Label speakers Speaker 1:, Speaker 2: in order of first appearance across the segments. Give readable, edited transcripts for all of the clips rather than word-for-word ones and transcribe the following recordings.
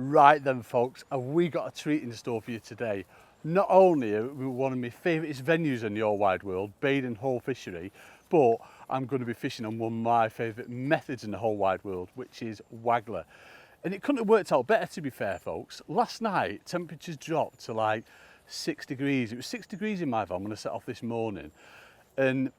Speaker 1: Right then folks, have we got a treat in store for you today. Not only are we one of my favourite venues in your wide world, Baden Hall fishery, but I'm going to be fishing on one of my favourite methods in the whole wide world, which is Waggler. And it couldn't have worked out better, to be fair folks. Last night temperatures dropped to like 6 degrees. It was 6 degrees in my van when I set off this morning, and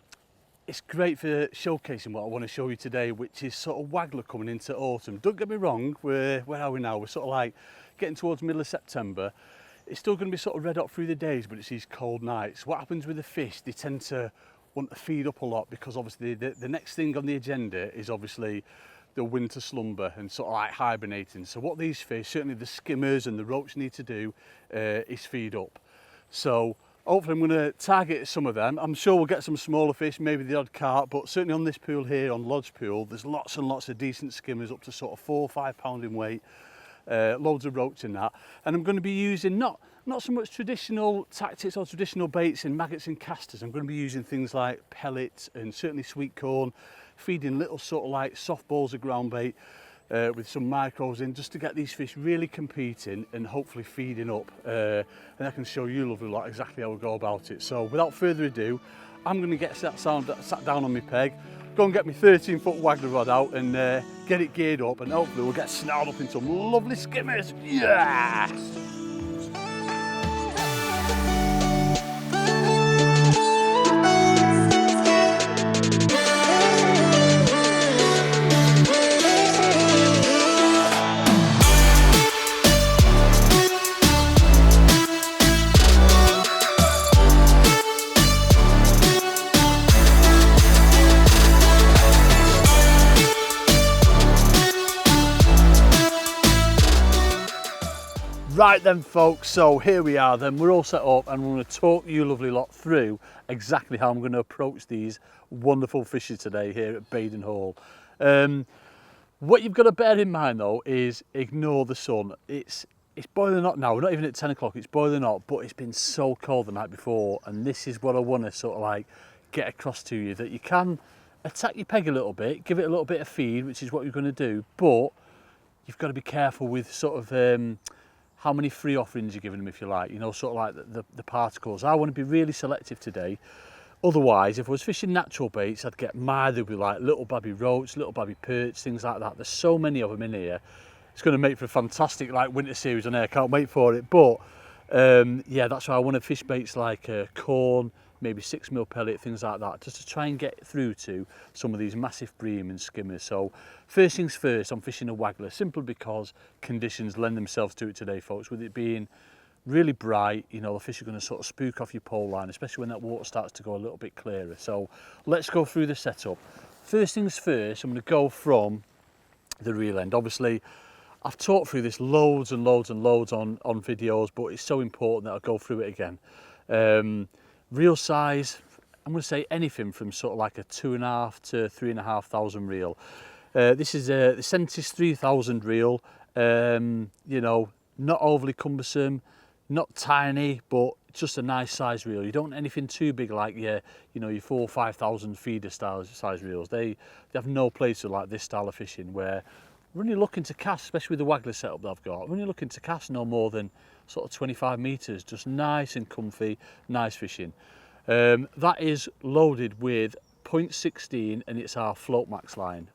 Speaker 1: it's great for showcasing what I want to show you today, which is sort of Waggler coming into autumn. Don't get me wrong, where are we now? We're sort of like getting towards middle of September. It's still going to be sort of red hot through the days, but it's these cold nights. What happens with the fish? They tend to want to feed up a lot, because obviously the next thing on the agenda is obviously the winter slumber and sort of like hibernating. So what these fish, certainly the skimmers and the roach, need to do is feed up. So hopefully I'm going to target some of them. I'm sure we'll get some smaller fish, maybe the odd carp, but certainly on this pool here, on Lodge Pool, there's lots and lots of decent skimmers up to sort of 4 or 5 pound in weight, loads of roach in that. And I'm going to be using not so much traditional tactics or traditional baits and maggots and casters. I'm going to be using things like pellets and certainly sweet corn, feeding little sort of like soft balls of ground bait with some micros in, just to get these fish really competing and hopefully feeding up. And I can show you lovely lot exactly how we go about it. So without further ado, I'm going to get sat down on my peg, go and get my 13-foot Waggler rod out and get it geared up, and hopefully we'll get snarled up in some lovely skimmers. Yeah! Right then folks, so here we are then, we're all set up, and we're going to talk you lovely lot through exactly how I'm going to approach these wonderful fishes today here at Baden Hall. What you've got to bear in mind though is ignore the sun. It's boiling hot now, we're not even at 10 o'clock, it's boiling hot, but it's been so cold the night before, and this is what I want to sort of like get across to you, that you can attack your peg a little bit, give it a little bit of feed, which is what you're going to do, but you've got to be careful with sort of how many free offerings you're giving them, if you like, you know, sort of like the particles. I want to be really selective today. Otherwise, if I was fishing natural baits, I'd get mired with like little baby roach, little baby perch, things like that. There's so many of them in here. It's going to make for a fantastic like winter series on air. Can't wait for it. But yeah, that's why I want to fish baits like corn, maybe 6mm pellet, things like that, just to try and get through to some of these massive bream and skimmers. So first things first, I'm fishing a Waggler, simply because conditions lend themselves to it today, folks. With it being really bright, you know, the fish are going to sort of spook off your pole line, especially when that water starts to go a little bit clearer. So let's go through the setup. First things first, I'm going to go from the reel end. Obviously, I've talked through this loads and loads and loads on videos, but it's so important that I'll go through it again. Reel size, I'm going to say anything from sort of like a 2.5 to 3,500 reel. This is the Sentis 3000 reel, you know, not overly cumbersome, not tiny, but just a nice size reel. You don't want anything too big like your 4,000 or 5,000 feeder size reels. They have no place for like this style of fishing, where we're only looking to cast, especially with the Waggler setup that I've got, we're only looking to cast no more than sort of 25 metres, just nice and comfy, nice fishing. That is loaded with 0.16, and it's our Float Max line.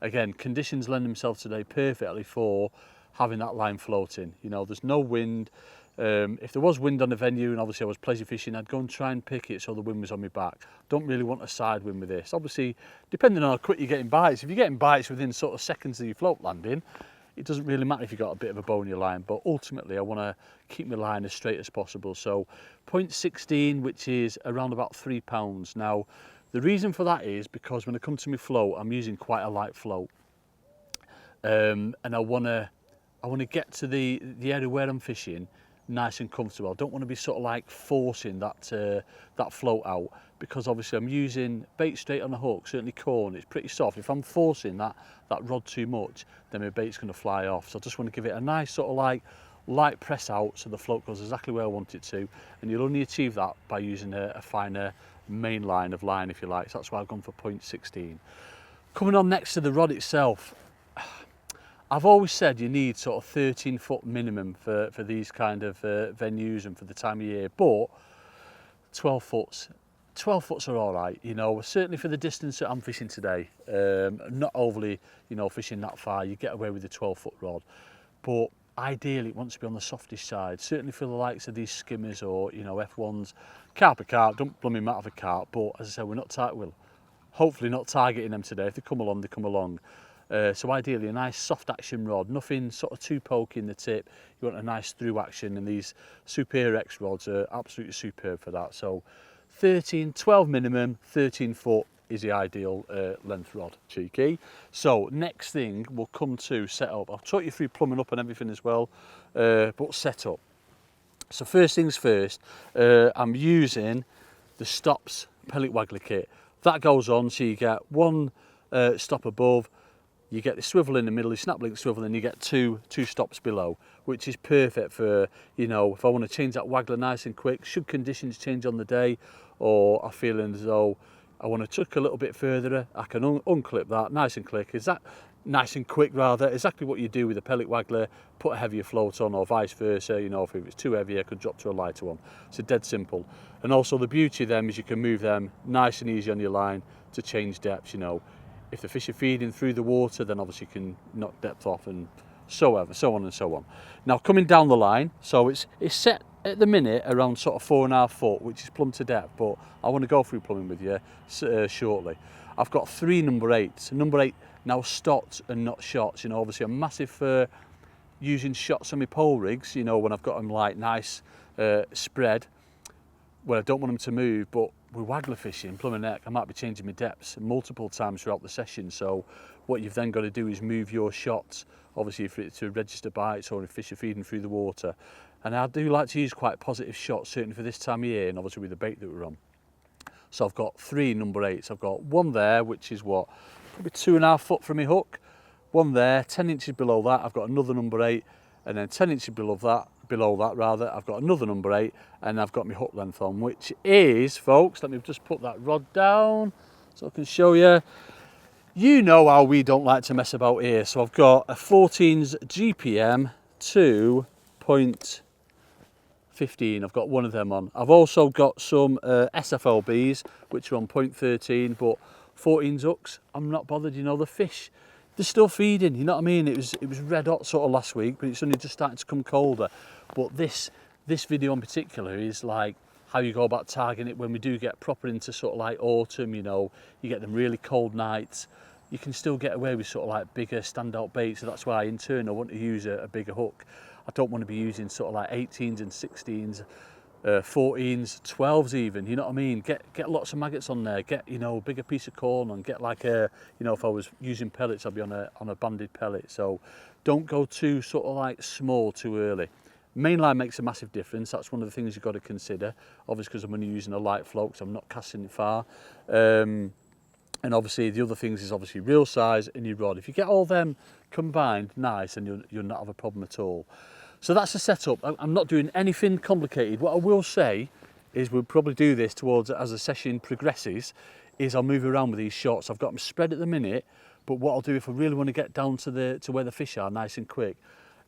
Speaker 1: Again, conditions lend themselves today perfectly for having that line floating. You know, there's no wind. If there was wind on the venue and obviously I was pleasure fishing, I'd go and try and pick it so the wind was on my back. Don't really want a side wind with this. Obviously, depending on how quick you're getting bites, if you're getting bites within sort of seconds of your float landing, it doesn't really matter if you've got a bit of a bow in your line, but ultimately I want to keep my line as straight as possible. So 0.16, which is around about £3. Now, the reason for that is because when I come to my float, I'm using quite a light float. And I want to get to the area where I'm fishing nice and comfortable. I don't want to be sort of like forcing that float out, because obviously I'm using bait straight on the hook, certainly corn, it's pretty soft. If I'm forcing that rod too much, then my bait's going to fly off. So I just want to give it a nice sort of like light press out so the float goes exactly where I want it to, and you'll only achieve that by using a finer main line of line, if you like. So that's why I've gone for 0.16. Coming on next to the rod itself, I've always said you need sort of 13-foot minimum for these kind of venues and for the time of year, but 12 foots are all right, you know, certainly for the distance that I'm fishing today. Not overly, you know, fishing that far, you get away with the 12-foot rod, but ideally it wants to be on the softish side, certainly for the likes of these skimmers or, you know, F1s. Carp, don't blooming matter of a carp, but as I said, we're not hopefully not targeting them today. If they come along, they come along. So ideally a nice soft action rod, nothing sort of too pokey in the tip. You want a nice through action, and these Super X rods are absolutely superb for that. So 12 minimum, 13 foot is the ideal length rod, cheeky. So next thing we'll come to set up. I'll talk you through plumbing up and everything as well, but set up. So first things first, I'm using the Stops pellet waggler kit. That goes on, so you get one stop above, you get the swivel in the middle, the snap link swivel, and you get two stops below, which is perfect for, you know, if I want to change that waggler nice and quick, should conditions change on the day, or I'm feeling as though I want to tuck a little bit further, I can unclip that nice and quick. Is that nice and quick rather? Exactly what you do with a pellet waggler, put a heavier float on, or vice versa. You know, if it's too heavy, I could drop to a lighter one. So dead simple. And also the beauty of them is you can move them nice and easy on your line to change depth. You know, if the fish are feeding through the water, then obviously you can knock depth off, and so on and so on. Now coming down the line, so it's set at the minute around sort of 4.5 foot, which is plumb to depth, but I want to go through plumbing with you shortly. I've got 3 number 8s. Number 8 now stocked and not shots. You know, obviously I'm massive for using shots on my pole rigs, you know, when I've got them like nice spread, where I don't want them to move. But with waggler fishing, plumb and neck, I might be changing my depths multiple times throughout the session. So what you've then got to do is move your shots, obviously for it to register bites or if fish are feeding through the water. And I do like to use quite positive shots, certainly for this time of year, and obviously with the bait that we're on. So I've got 3 number 8s. I've got one there, which is what, probably 2.5 foot from my hook. One there, 10 inches below that, I've got another number 8, and then 10 inches below that rather, I've got another number 8, and I've got my hook length on, which is, folks, let me just put that rod down so I can show you. You know how we don't like to mess about here. So I've got a 14's GPM 2.15. I've got one of them on. I've also got some SFLBs, which are on 0.13, but 14's hooks, I'm not bothered. You know, the fish, they're still feeding, you know what I mean? It was red hot sort of last week, but it's only just starting to come colder. But this video in particular is like how you go about targeting it when we do get proper into sort of like autumn. You know, you get them really cold nights, you can still get away with sort of like bigger standout baits. So that's why in turn I want to use a bigger hook. I don't want to be using sort of like 18s and 16s, 14s, 12s even, you know what I mean? Get lots of maggots on there, get, you know, a bigger piece of corn, and get like a, you know, if I was using pellets, I'd be on a banded pellet. So don't go too sort of like small too early. Mainline makes a massive difference. That's one of the things you've got to consider, obviously, because I'm only using a light float, because I'm not casting it far. And obviously the other things is obviously reel size and your rod. If you get all them combined nice, and you'll not have a problem at all. So that's the setup. I'm not doing anything complicated. What I will say is we'll probably do this towards, as the session progresses, is I'll move around with these shots. I've got them spread at the minute, but what I'll do if I really want to get down to where the fish are nice and quick,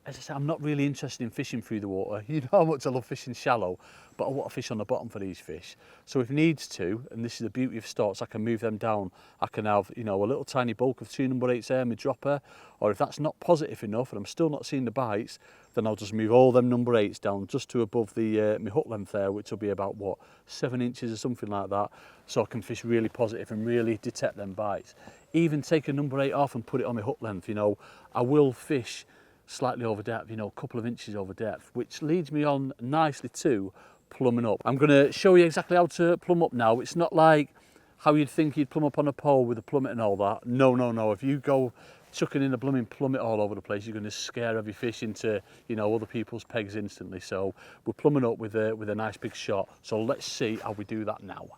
Speaker 1: as I say, I'm not really interested in fishing through the water. You know how much I love fishing shallow, but I want to fish on the bottom for these fish. So if needs to, and this is the beauty of stocks, I can move them down. I can have, you know, a little tiny bulk of 2 number 8s there, my dropper, or if that's not positive enough and I'm still not seeing the bites, then I'll just move all them number 8s down just to above the my hook length there, which will be about, what, 7 inches or something like that, so I can fish really positive and really detect them bites. Even take a number 8 off and put it on my hook length, you know, I will fish slightly over depth, you know, a couple of inches over depth, which leads me on nicely to plumbing up. I'm going to show you exactly how to plumb up now. It's not like how you'd think you'd plumb up on a pole with a plummet and all that. No. If you go chucking in a blooming plummet all over the place, you're going to scare every fish into, you know, other people's pegs instantly. So we're plumbing up with a nice big shot. So let's see how we do that now.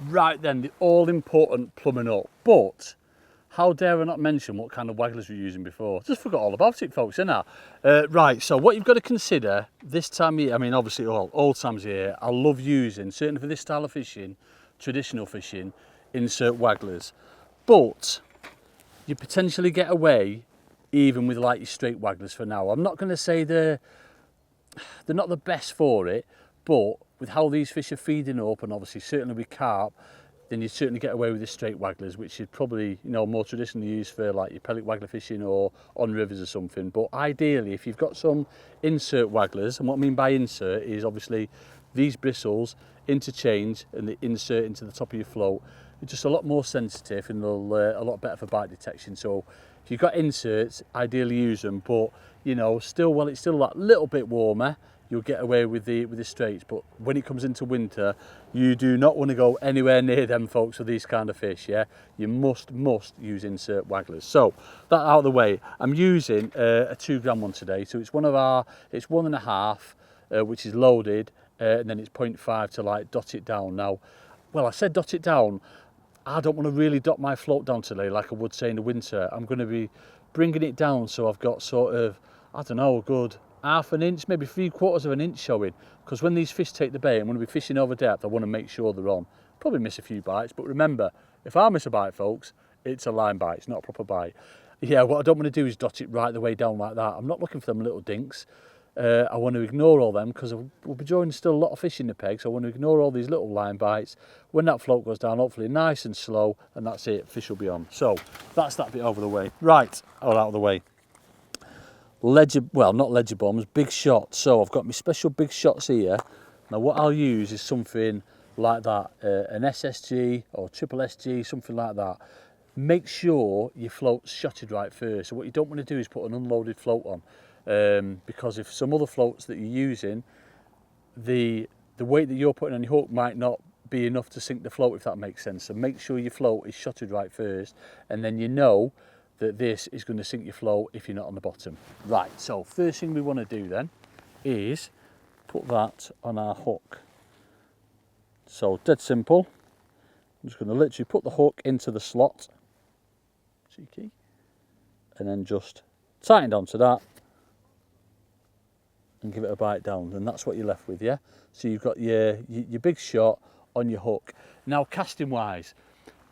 Speaker 1: Right then, the all-important plumbing up. But how dare I not mention what kind of wagglers we're using before? Just forgot all about it, folks, innit? Right, so what you've got to consider this time of year, I mean, obviously all times of year, I love using, certainly for this style of fishing, traditional fishing, insert wagglers. But you potentially get away even with like your straight wagglers for now. I'm not going to say they're not the best for it, but with how these fish are feeding up, and obviously certainly with carp, then you'd certainly get away with the straight wagglers, which you'd probably, you know, more traditionally use for like your pellet waggler fishing or on rivers or something. But ideally, if you've got some insert wagglers, and what I mean by insert is obviously these bristles interchange and they insert into the top of your float. They're just a lot more sensitive and they'll a lot better for bite detection. So if you've got inserts, ideally use them, but you know, still, well, it's still that little bit warmer, you'll get away with the straights. But when it comes into winter, you do not want to go anywhere near them, folks, with these kind of fish. Yeah, you must use insert wagglers. So that out of the way, I'm using a 2 gram one today. So it's one of our, it's 1.5, which is loaded, and then it's 0.5 to like dot it down. Now, well, I said dot it down. I don't want to really dot my float down today like I would say in the winter. I'm going to be bringing it down so I've got sort of, I don't know, a good half an inch, maybe 3/4 of an inch showing, because when these fish take the bait, I'm going to be fishing over depth, I want to make sure they're on. Probably miss a few bites, but remember, if I miss a bite, folks, it's a line bite, it's not a proper bite. Yeah, what I don't want to do is dot it right the way down like that. I'm not looking for them little dinks. I want to ignore all them because we'll be joining still a lot of fish in the peg, so I want to ignore all these little line bites. When that float goes down, hopefully nice and slow, and that's it, fish will be on. So that's that bit over the way. Right, all out of the way. Ledger, well, not ledger bombs, big shots. So I've got my special big shots here. Now what I'll use is something like that, an SSG or triple SG, something like that. Make sure your float's shotted right first. So what you don't want to do is put an unloaded float on. Because if some other floats that you're using, the weight that you're putting on your hook might not be enough to sink the float, if that makes sense. So make sure your float is shotted right first, and then you know that this is going to sink your float if you're not on the bottom. Right, so first thing we want to do then is put that on our hook. So dead simple. I'm just going to literally put the hook into the slot, cheeky, and then just tighten down to that and give it a bite down, and that's what you're left with. Yeah, so you've got your big shot on your hook. Now casting wise,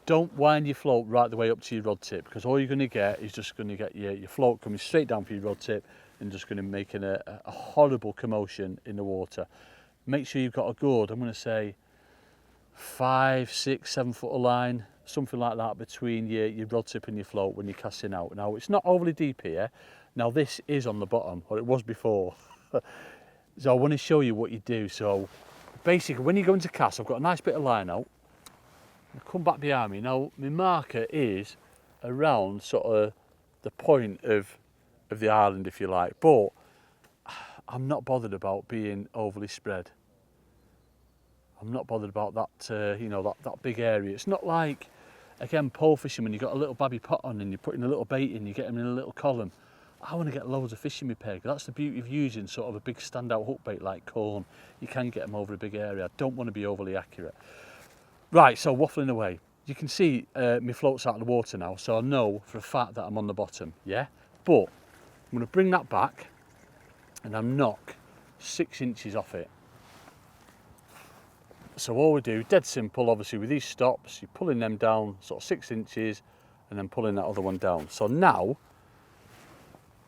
Speaker 1: don't wind your float right the way up to your rod tip, because all you're going to get is just going to get your float coming straight down for your rod tip and just going to make a horrible commotion in the water. Make sure you've got a good, I'm going to say 5, 6, 7 foot of line, something like that, between your rod tip and your float when you're casting out. Now it's not overly deep here. Now this is on the bottom, or it was before. So I want to show you what you do. So basically when you go into cast, I've got a nice bit of line out. I come back behind me. Now my marker is around sort of the point of the island, if you like, but I'm not bothered about being overly spread. I'm not bothered about that, you know, that big area. It's not like, again, pole fishing, when you've got a little babby pot on and you're putting a little bait in, you get them in a little column. I want to get loads of fish in my peg. That's the beauty of using sort of a big standout hook bait like corn. You can get them over a big area. I don't want to be overly accurate. Right, so waffling away. You can see my float's out of the water now, so I know for a fact that I'm on the bottom, yeah? But I'm going to bring that back and I'll knock 6 inches off it. So all we do, dead simple, obviously with these stops, you're pulling them down sort of 6 inches and then pulling that other one down. So now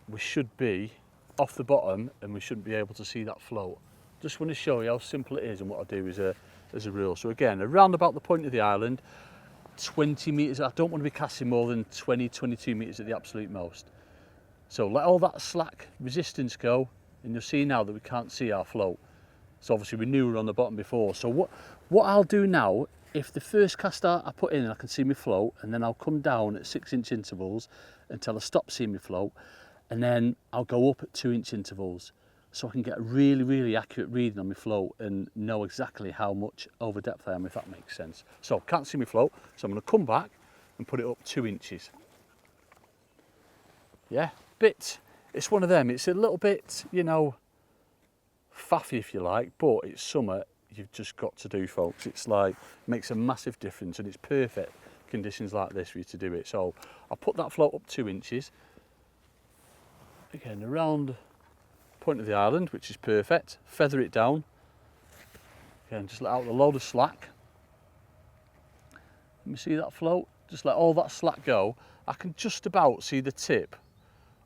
Speaker 1: we should be off the bottom and we shouldn't be able to see that float. Just want to show you how simple it is, and what I do is as a rule. So again, around about the point of the island, 20 metres, I don't want to be casting more than 20, 22 metres at the absolute most. So let all that slack resistance go, and you'll see now that we can't see our float. So obviously we knew we were on the bottom before. So what I'll do now, if the first cast I put in I can see my float, and then I'll come down at 6 inch intervals until I stop seeing my float, and then I'll go up at 2 inch intervals, so I can get a really, really accurate reading on my float and know exactly how much over depth I am, if that makes sense. So can't see my float, so I'm going to come back and put it up 2 inches. Yeah, it's one of them, it's a little bit, you know, faffy if you like, but it's something you've just got to do, folks. It's like, makes a massive difference, and it's perfect conditions like this for you to do it. So I'll put that float up 2 inches. Again, around point of the island, which is perfect. Feather it down. Again, just let out a load of slack. Let me see that float. Just let all that slack go. I can just about see the tip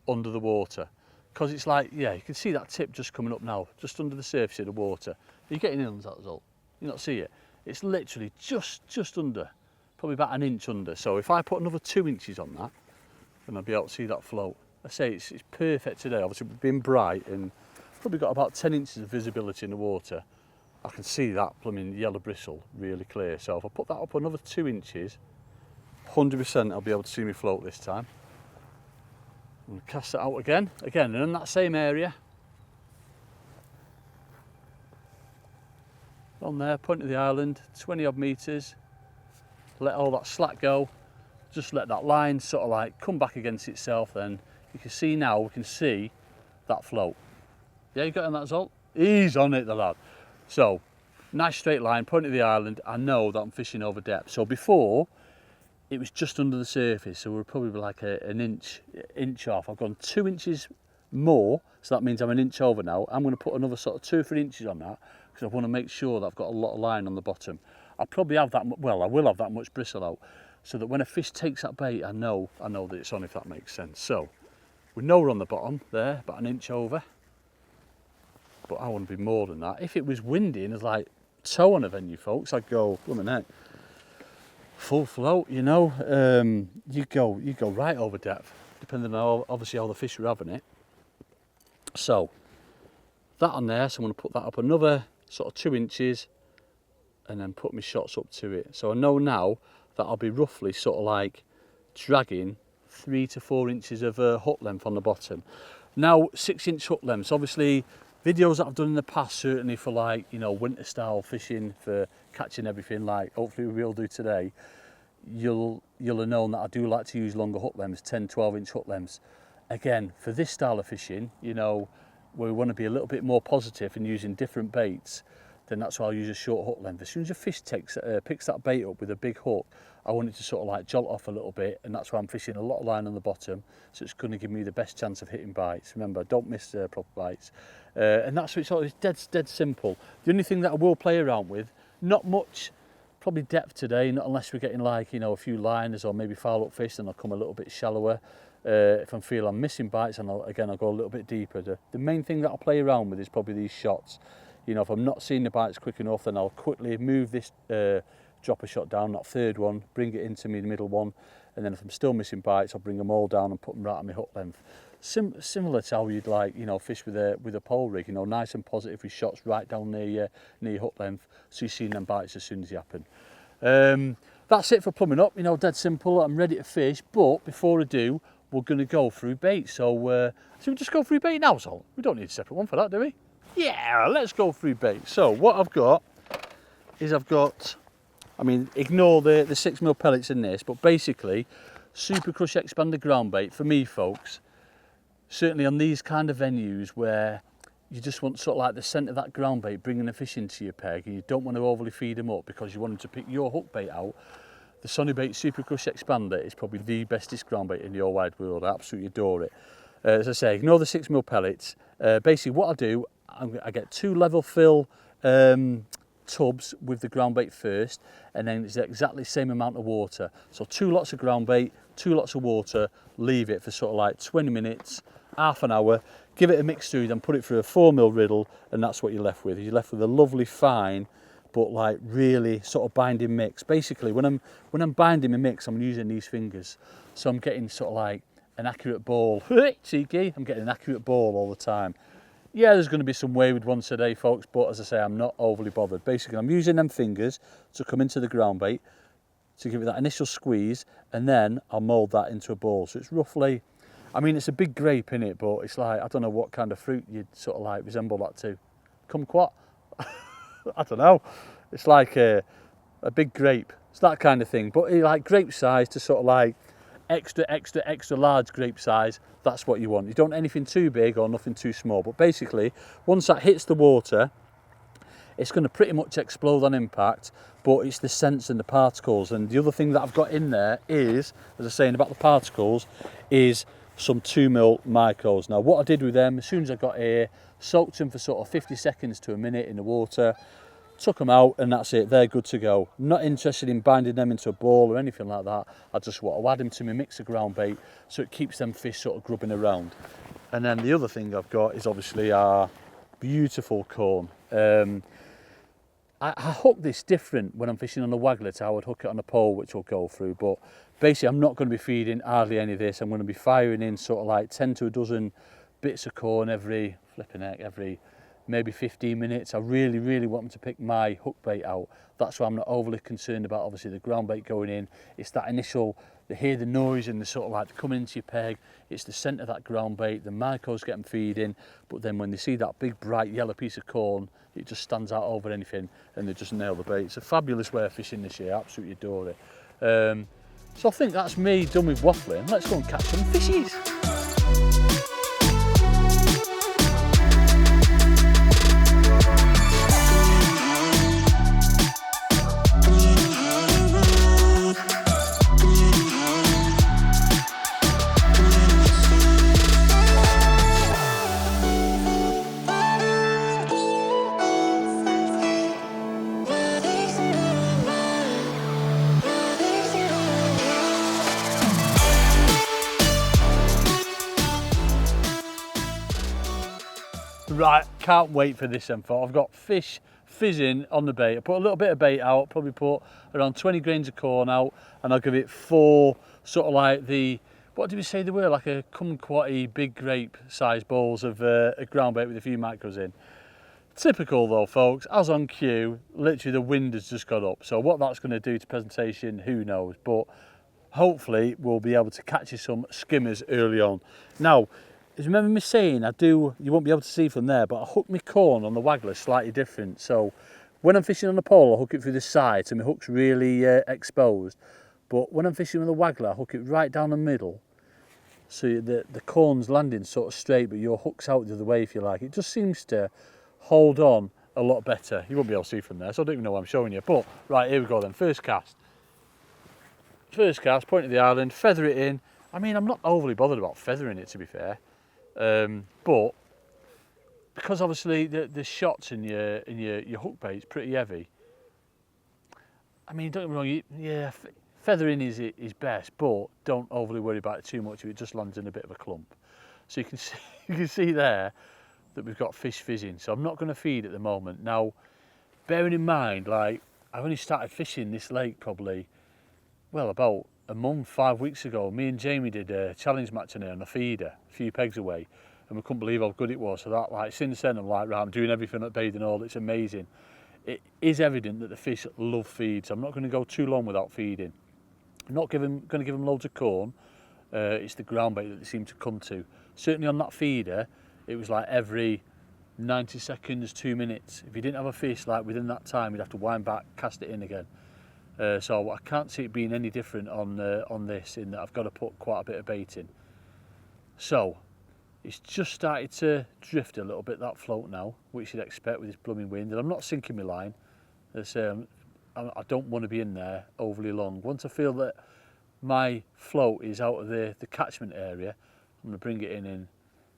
Speaker 1: under the water. Because it's like, yeah, you can see that tip just coming up now, just under the surface of the water. You're getting in on that result. You not see it? It's literally just under, probably about an inch under. So if I put another 2 inches on that, then I'll be able to see that float. I say it's perfect today. Obviously we've been bright and probably got about 10 inches of visibility in the water. I can see that blooming yellow bristle really clear. So if I put that up another 2 inches, 100% I'll be able to see me float this time. And cast it out again, and in that same area. On there, point of the island, 20 odd metres. Let all that slack go. Just let that line sort of like come back against itself. Then you can see now, we can see that float. Yeah, you got on that result? He's on it, the lad. So, nice straight line, point of the island. I know that I'm fishing over depth. So before, it was just under the surface, so we're probably like an inch off. I've gone 2 inches more, so that means I'm an inch over now. I'm going to put another sort of 2 or 3 inches on that because I want to make sure that I've got a lot of line on the bottom. I'll probably have that, well, I will have that much bristle out, so that when a fish takes that bait, I know that it's on, if that makes sense. So we know we're on the bottom there, about an inch over, but I want to be more than that. If it was windy and there's like toe on a venue, folks, I'd go, blooming heck, full float, you know. You go right over depth, depending on obviously how the fish are having it. So that on there, so I'm going to put that up another sort of 2 inches and then put my shots up to it. So I know now that I'll be roughly sort of like dragging 3 to 4 inches of hook length on the bottom. Now 6-inch hook lengths, obviously videos that I've done in the past, certainly for like, you know, winter style fishing for catching everything, like hopefully we'll do today, you'll have known that I do like to use longer hook lengths, 10-12 inch hook lengths. Again, for this style of fishing, you know, where we want to be a little bit more positive and using different baits, then that's why I'll use a short hook length. As soon as a fish picks that bait up with a big hook, I want it to sort of like jolt off a little bit, and that's why I'm fishing a lot of line on the bottom, so it's going to give me the best chance of hitting bites. Remember, don't miss proper bites. And that's what it's dead simple. The only thing that I will play around with, not much, probably depth today, not unless we're getting like, you know, a few liners or maybe foul up fish, then I'll come a little bit shallower. If I feel I'm missing bites, and I'll go a little bit deeper. The main thing that I'll play around with is probably these shots. You know, if I'm not seeing the bites quick enough, then I'll quickly move this dropper shot down, that third one, bring it into me, the middle one, and then if I'm still missing bites, I'll bring them all down and put them right on my hook length. Similar to how you'd like, you know, fish with a pole rig, you know, nice and positive with shots right down near your hook length, so you're seeing them bites as soon as they happen. That's it for plumbing up, you know, dead simple. I'm ready to fish, but before I do, we're going to go through bait. So we just go through bait now, so we don't need a separate one for that, do we? Yeah, let's go through bait. So what I've got is I mean, ignore the 6mm pellets in this, but basically Super Crush Expander ground bait for me, folks. Certainly on these kind of venues where you just want sort of like the scent of that ground bait bringing the fish into your peg, and you don't want to overly feed them up because you want them to pick your hook bait out, the Sonybait Super Crush Expander is probably the bestest ground bait in the whole wide world. I absolutely adore it. As I say, ignore the 6mm pellets. Basically what I do, I get 2 level fill tubs with the ground bait first, and then it's exactly the same amount of water. So 2 lots of ground bait, 2 lots of water, leave it for sort of like 20 minutes, half an hour, give it a mix through, then put it through a 4mm riddle, and that's what you're left with. You're left with a lovely fine, but like really sort of binding mix. Basically, when I'm binding my mix, I'm using these fingers, so I'm getting sort of like an accurate ball. Cheeky, I'm getting an accurate ball all the time. Yeah, there's going to be some wayward ones today, folks, but as I say, I'm not overly bothered. Basically, I'm using them fingers to come into the ground bait, to give it that initial squeeze, and then I'll mould that into a ball. So it's roughly, I mean, it's a big grape in it, but it's like, I don't know what kind of fruit you'd sort of like resemble that to. Kumquat? I don't know. It's like a big grape. It's that kind of thing, but like grape size to sort of like extra large grape size. That's what you want. You don't want anything too big or nothing too small, but basically once that hits the water, it's going to pretty much explode on impact, but it's the scents and the particles. And the other thing that I've got in there is, as I was saying about the particles, is some 2mm micros. Now what I did with them, as soon as I got here, soaked them for sort of 50 seconds to a minute in the water, Took them out and that's it, they're good to go. Not interested in binding them into a ball or anything like that. I just want to add them to my mix of ground bait so it keeps them fish sort of grubbing around. And then the other thing I've got is obviously our beautiful corn. I hook this different when I'm fishing on a Waggler to how I would hook it on a pole, which will go through, but basically I'm not going to be feeding hardly any of this. I'm going to be firing in sort of like 10 to a dozen bits of corn every maybe 15 minutes. I really want them to pick my hook bait out. That's why I'm not overly concerned about obviously the ground bait going in. It's that initial, they hear the noise and they sort of like coming into your peg. It's the scent of that ground bait, the micros get them feeding, but then when they see that big bright yellow piece of corn, it just stands out over anything and they just nail the bait. It's a fabulous way of fishing this year, I absolutely adore it. So I think that's me done with waffling. Let's go and catch some fishies. Right, can't wait for this then, folks. I've got fish fizzing on the bait. I put a little bit of bait out, probably put around 20 grains of corn out, and I'll give it 4 sort of like the, what did we say they were, like a kumquatty big grape sized bowls of a ground bait with a few macros in. Typical though, folks, as on cue, literally the wind has just got up. So what that's going to do to presentation, who knows, but hopefully we'll be able to catch you some skimmers early on. Now, as you remember me saying, you won't be able to see from there, but I hook my corn on the Waggler slightly different. So when I'm fishing on the pole, I hook it through the side, so my hook's really exposed. But when I'm fishing with the Waggler, I hook it right down the middle, so the corn's landing sort of straight, but your hook's out the other way, if you like. It just seems to hold on a lot better. You won't be able to see from there, so I don't even know what I'm showing you. But right, here we go then, first cast. First cast, point at the island, feather it in. I mean, I'm not overly bothered about feathering it, to be fair. But because obviously the shots in your hook bait's pretty heavy. I mean, don't get me wrong, yeah, feathering is best, but don't overly worry about it too much if it just lands in a bit of a clump. So you can see there that we've got fish fizzing. So I'm not going to feed at the moment. Now, bearing in mind, like, I only started fishing this lake probably, well, about a month, 5 weeks ago. Me and Jamie did a challenge match in there on a feeder, a few pegs away, and we couldn't believe how good it was. So that, like, since then I'm like, right, I'm doing everything at Baden Hall. It's amazing. It is evident that the fish love feed, so I'm not going to go too long without feeding. I'm not going to give them loads of corn. It's the ground bait that they seem to come to. Certainly on that feeder, it was like every 90 seconds, 2 minutes. If you didn't have a fish like within that time, you'd have to wind back, cast it in again. So I can't see it being any different on this, in that I've got to put quite a bit of bait in. So it's just started to drift a little bit, that float now, which you'd expect with this blooming wind. And I'm not sinking my line. I don't want to be in there overly long. Once I feel that my float is out of the catchment area, I'm going to bring it in and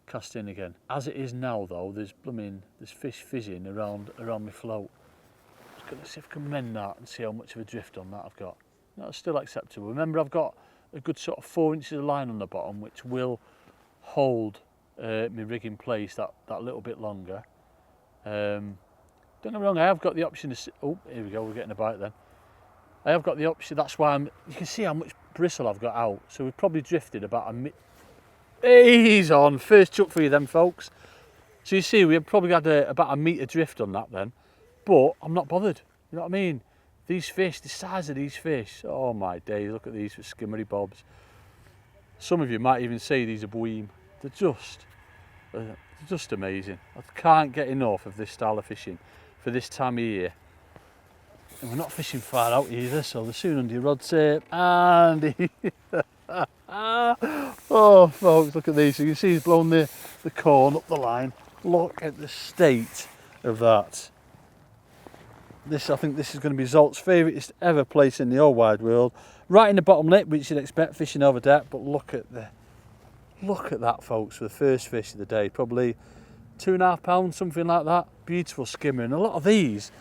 Speaker 1: cast in again. As it is now though, there's fish fizzing around my float. Going to see if I can mend that and see how much of a drift on that I've got. That's still acceptable. Remember, I've got a good sort of 4 inches of line on the bottom, which will hold my rig in place that little bit longer. Don't get me wrong, I have got the option to, oh, here we go, we're getting a bite then. I have got the option, that's why you can see how much bristle I've got out. So we've probably drifted about he's on, first chuck for you then, folks. So you see, we've probably had about a metre drift on that then. But I'm not bothered, you know what I mean? These fish, the size of these fish, oh my days, look at these with skimmery bobs. Some of you might even say these are bream. They're just amazing. I can't get enough of this style of fishing for this time of year. And we're not fishing far out either, so they're soon under your rod tape. And oh folks, look at these. So you can see he's blown the corn up the line. Look at the state of that. I think this is going to be Zolt's favourite ever place in the whole wide world. Right in the bottom lip, which you'd expect fishing over deck, but look at that, folks, for the first fish of the day. Probably £2.5 pounds, something like that. Beautiful skimmer, and a lot of these,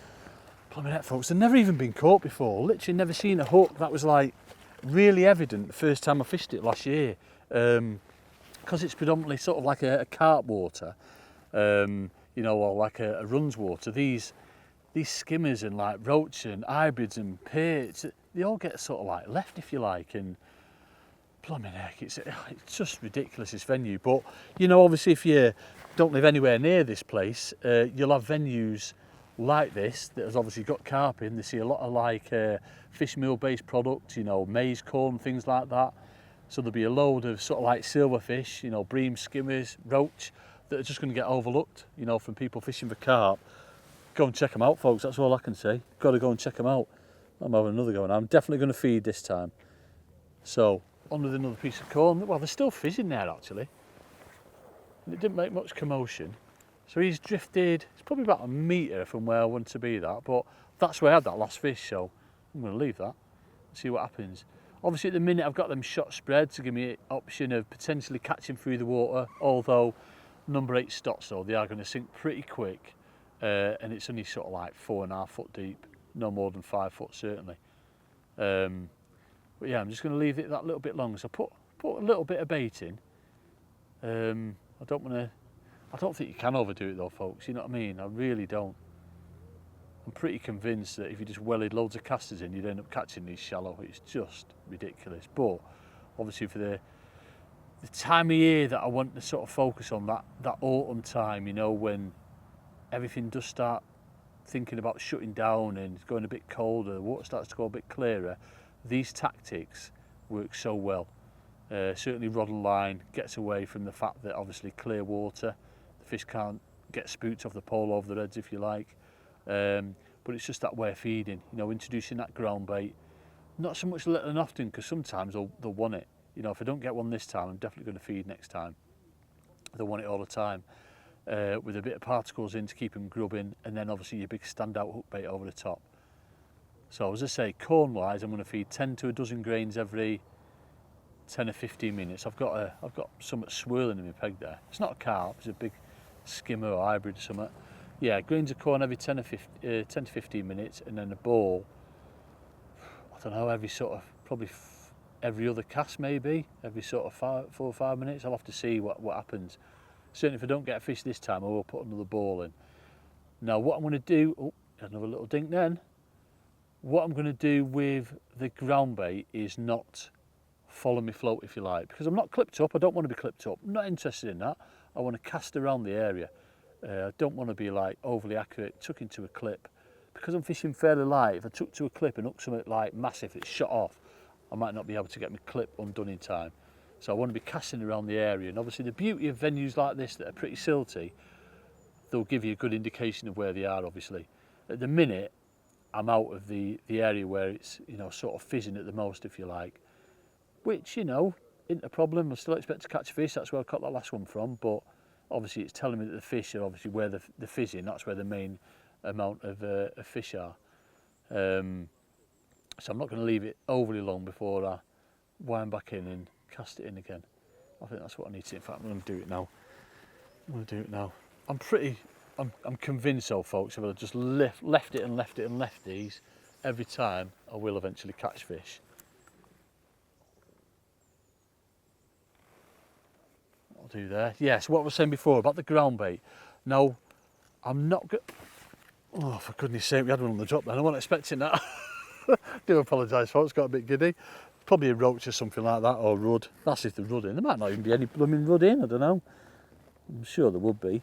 Speaker 1: Plumbing heck, folks, they've never even been caught before. Literally never seen a hook that was like really evident the first time I fished it last year. Because it's predominantly sort of like a carp water, you know, or like a runs water. These skimmers and like roach and hybrids and perch, they all get sort of like left, if you like, and plumbing heck, it's just ridiculous, this venue. But you know, obviously if you don't live anywhere near this place, you'll have venues like this that has obviously got carp in. They see a lot of like fish meal based products, you know, maize corn, things like that. So there'll be a load of sort of like silverfish, you know, bream, skimmers, roach, that are just going to get overlooked, you know, from people fishing for carp. Go and check them out, folks, that's all I can say. Got to go and check them out. I'm having another go, and I'm definitely going to feed this time. So, on with another piece of corn. Well, there's still fish in there, actually. And it didn't make much commotion. So he's drifted, it's probably about a metre from where I want to be that, but that's where I had that last fish, so I'm going to leave that and see what happens. Obviously at the minute I've got them shot spread to give me an option of potentially catching through the water, although number 8 stots, so they are going to sink pretty quick, and it's only sort of like 4.5 foot deep, no more than 5 foot certainly. But yeah, I'm just going to leave it that little bit longer. So put a little bit of bait in. I don't think you can overdo it though, folks, you know what I mean? I really don't. I'm pretty convinced that if you just wellied loads of casters in, you'd end up catching these shallow. It's just ridiculous. But obviously for the time of year that I want to sort of focus on, that autumn time, you know, when everything does start thinking about shutting down and it's going a bit colder, the water starts to go a bit clearer, these tactics work so well. Certainly rod and line gets away from the fact that obviously clear water, the fish can't get spooked off the pole over their heads, if you like. But it's just that way of feeding, you know, introducing that ground bait. Not so much little and often, because sometimes they'll want it. You know, if I don't get one this time, I'm definitely going to feed next time. They'll want it all the time. With a bit of particles in to keep them grubbing, and then obviously your big standout hook bait over the top. So as I say, corn wise, I'm going to feed 10 to a dozen grains every 10 or 15 minutes. I've got something swirling in my peg there. It's not a carp, it's a big skimmer or hybrid or something. Yeah, grains of corn every 10 to 15 minutes, and then a ball, I don't know, every sort of, probably every other cast maybe, every sort of 4 or 5 minutes. I'll have to see what happens. Certainly if I don't get a fish this time, I will put another ball in. Now what I'm going to do, oh, another little dink then. What I'm going to do with the ground bait is not follow me float, if you like, because I'm not clipped up. I don't want to be clipped up. I'm not interested in that. I want to cast around the area. I don't want to be like overly accurate, tuck into a clip. Because I'm fishing fairly light, if I took to a clip and hook something like massive, it's shot off, I might not be able to get my clip undone in time. So I want to be casting around the area. And obviously the beauty of venues like this that are pretty silty, they'll give you a good indication of where they are, obviously. At the minute, I'm out of the area where it's, you know, sort of fizzing at the most, if you like. Which, you know, isn't a problem. I still expect to catch fish. That's where I caught that last one from. But obviously it's telling me that the fish are obviously where the fizzing. That's where the main amount of fish are. So I'm not going to leave it overly long before I wind back in and cast it in again. I think that's what I need to. In fact, I'm going to do it now. I'm convinced though, folks, if I just left these, every time I will eventually catch fish. I'll do there. Yes, what I was saying before about the ground bait. Now, I'm not good. Oh, for goodness sake, we had one on the drop then. I wasn't expecting that. Do apologise, folks, got a bit giddy. Probably a roach or something like that, or rudd. That's if the rudd in. There might not even be any blooming rudd in, I don't know. I'm sure there would be.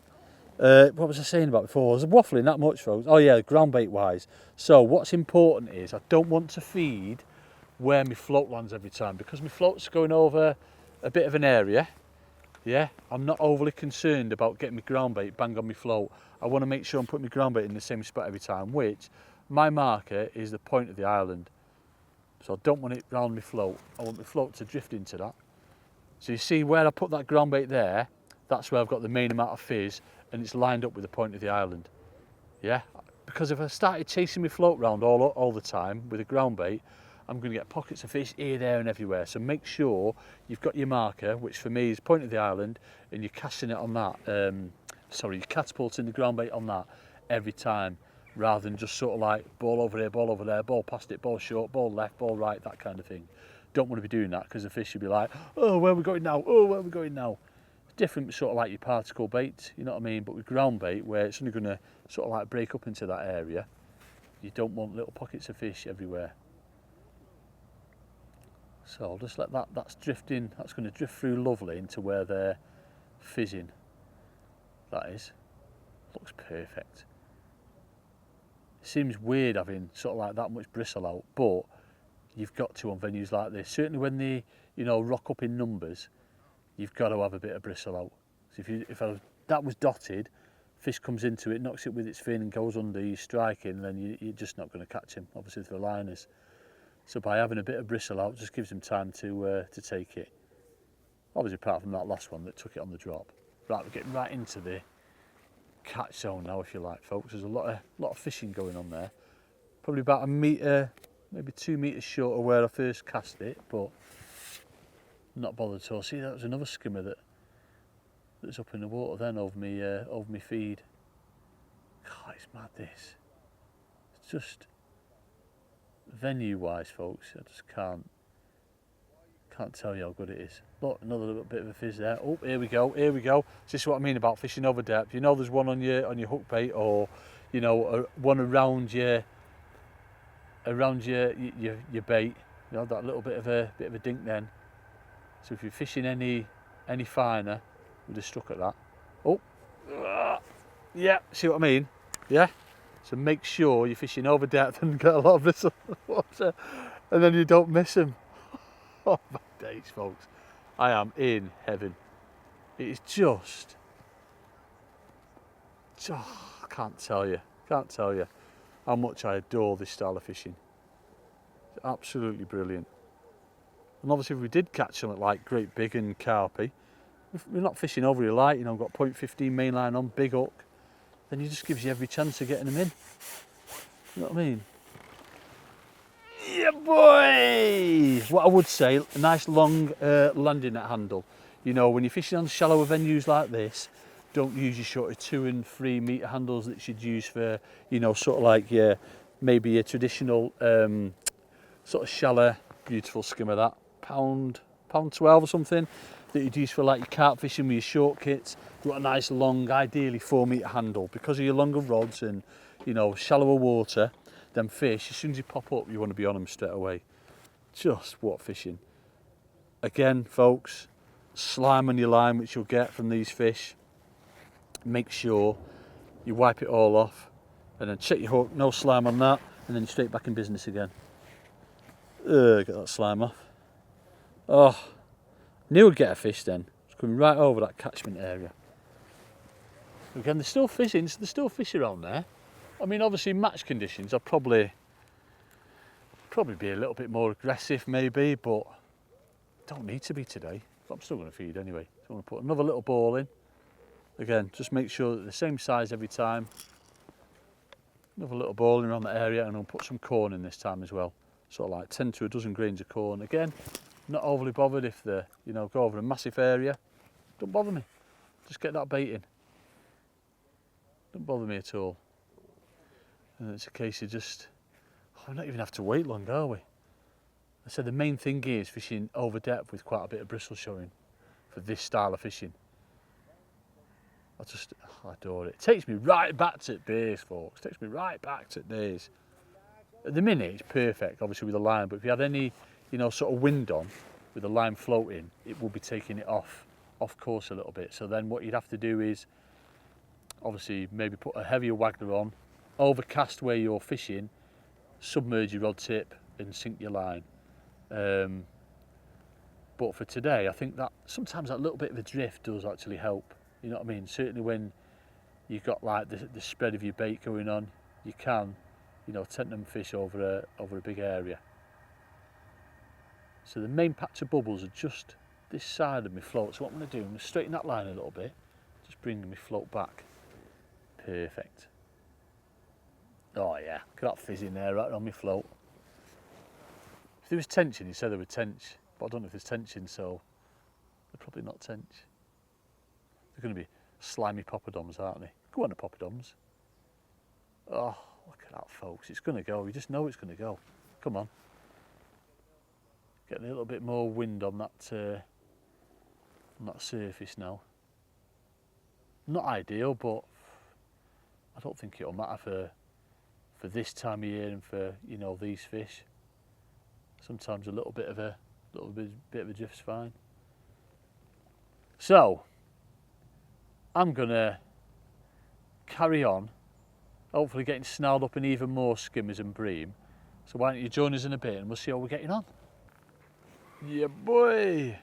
Speaker 1: What was I saying about before? I was waffling that much, folks. Oh yeah, ground bait wise. So what's important is I don't want to feed where my float lands every time, because my float's going over a bit of an area. Yeah, I'm not overly concerned about getting my ground bait bang on my float. I want to make sure I'm putting my ground bait in the same spot every time, which my marker is the point of the island. So I don't want it round my float. I want my float to drift into that. So you see where I put that ground bait there, that's where I've got the main amount of fizz, and it's lined up with the point of the island. Yeah, because if I started chasing my float round all the time with a ground bait, I'm going to get pockets of fish here, there and everywhere. So make sure you've got your marker, which for me is point of the island, and you're casting it on that. You're catapulting the ground bait on that every time. rather than just sort of like ball over here, ball over there, ball past it, ball short, ball left, ball right, that kind of thing. Don't want to be doing that, because the fish should be like, oh, where are we going now? Oh, where are we going now? It's different, sort of like your particle bait, you know what I mean? But with ground bait, where it's only going to sort of like break up into that area, you don't want little pockets of fish everywhere. So I'll just let that's drifting, that's going to drift through lovely into where they're fizzing. That is, looks perfect. It seems weird having sort of like that much bristle out, but you've got to on venues like this. Certainly when they, you know, rock up in numbers, you've got to have a bit of bristle out. So that was dotted, fish comes into it, knocks it with its fin and goes under, you're striking, then you're just not going to catch him, obviously, for the liners. So by having a bit of bristle out, just gives him time to take it. Obviously, apart from that last one that took it on the drop. Right, we're getting right into the catch zone now, if you like, folks. There's a lot of fishing going on there. Probably about a metre, maybe 2 metres short of where I first cast it, but not bothered at all. See, that was another skimmer that's up in the water then over me feed. God, it's mad this. It's just venue-wise, folks. I just can't tell you how good it is. Look, another little bit of a fizz there. Oh, here we go, here we go. This is what I mean about fishing over depth. You know, there's one on your hook bait, or you know, one around your bait. You know, that little bit of a dink then. So if you're fishing any finer, we'd have struck at that. Oh, yeah. See what I mean? Yeah. So make sure you're fishing over depth and get a lot of bristle water, and then you don't miss them. Oh my days, folks. I am in heaven. It is just, I can't tell you how much I adore this style of fishing. It's absolutely brilliant. And obviously if we did catch something like great big and carpy, if we're not fishing overly light, you know, got 0.15 mainline on, big hook, then it just gives you every chance of getting them in. You know what I mean? Yeah, boy! What I would say, a nice long landing net handle. You know, when you're fishing on shallower venues like this, don't use your sort of 2 and 3 metre handles that you'd use for, you know, sort of like maybe a traditional sort of shallow, beautiful skimmer, that pound 12 or something, that you'd use for like your carp fishing with your short kits. You want a nice long, ideally 4 metre handle, because of your longer rods and, you know, shallower water. Them fish, as soon as you pop up, you want to be on them straight away. Just what fishing. Again, folks, slime on your line, which you'll get from these fish. Make sure you wipe it all off, and then check your hook, no slime on that, and then you're straight back in business again. Get that slime off. Oh, knew I'd get a fish then. It's coming right over that catchment area. Again, they're still fishing, so there's still fish around there. I mean, obviously match conditions, I'll probably be a little bit more aggressive maybe, but don't need to be today. But I'm still going to feed anyway. So I'm going to put another little ball in. Again, just make sure that they're the same size every time. Another little ball in around that area, and I'll put some corn in this time as well. Sort of like 10 to a dozen grains of corn. Again, not overly bothered if they, you know, go over a massive area. Don't bother me. Just get that bait in. Don't bother me at all. And it's a case of just, we don't even have to wait long, are we? I said the main thing is fishing over depth with quite a bit of bristle showing for this style of fishing. I adore it. It takes me right back to days, folks. It takes me right back to days. At the minute, it's perfect, obviously, with the line, but if you had any, you know, sort of wind on with the line floating, it will be taking it off course a little bit. So then what you'd have to do is, obviously, maybe put a heavier waggler on, overcast where you're fishing, submerge your rod tip and sink your line. But for today, I think that sometimes that little bit of a drift does actually help. You know what I mean? Certainly when you've got like the spread of your bait going on, you can, you know, tempt them fish over a big area. So the main patch of bubbles are just this side of my float. So what I'm going to do, I'm going to straighten that line a little bit, just bring my float back. Perfect. Oh yeah, look at that fizz in there right on my float. If there was tension, he said there was tension, but I don't know if there's tension, so they're probably not tension. They're going to be slimy poppadoms, aren't they? Go on, the poppadoms. Oh, Look at that, folks. It's going to go. You just know it's going to go. Come on. Getting a little bit more wind on that surface now. Not ideal, but I don't think it'll matter for this time of year and for, you know, these fish. Sometimes a little bit of a drift's fine. So I'm gonna carry on, hopefully getting snarled up in even more skimmers and bream. So why don't you join us in a bit and we'll see how we're getting on. Yeah, boy.